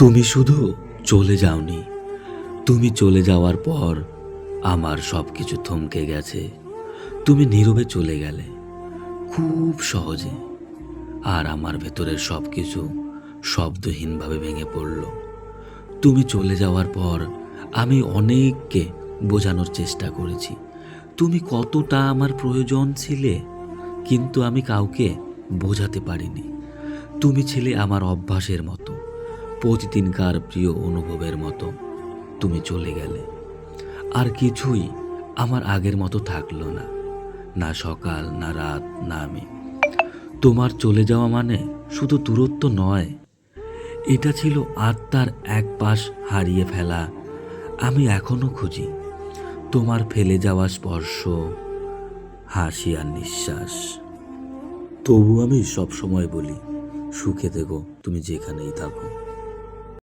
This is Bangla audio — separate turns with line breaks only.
তুমি শুধু চলে যাওনি, তুমি চলে যাওয়ার পর আমার সব কিছু থমকে গেছে। তুমি নীরবে চলে গেলে খুব সহজে, আর আমার ভেতরের সব কিছু শব্দহীনভাবে ভেঙে পড়ল। তুমি চলে যাওয়ার পর আমি অনেককে বোঝানোর চেষ্টা করেছি তুমি কতটা আমার প্রয়োজন ছিলে, কিন্তু আমি কাউকে বোঝাতে পারিনি। তুমি ছিলে আমার অভ্যাসের মতো, প্রতিদিনকার প্রিয় অনুভবের মতো। তুমি চলে গেলে আর কিছুই আমার আগের মতো থাকলো না, না সকাল, না রাত, না আমি। তোমার চলে যাওয়া মানে শুধু দূরত্ব নয়, এটা ছিল আত্মার এক পাশ হারিয়ে ফেলা। আমি এখনো খুঁজি তোমার ফেলে যাওয়া স্পর্শ, হাসি আর নিঃশ্বাস। তবু আমি সব সময় বলি, সুখে থেকো তুমি যেখানেই থাকো।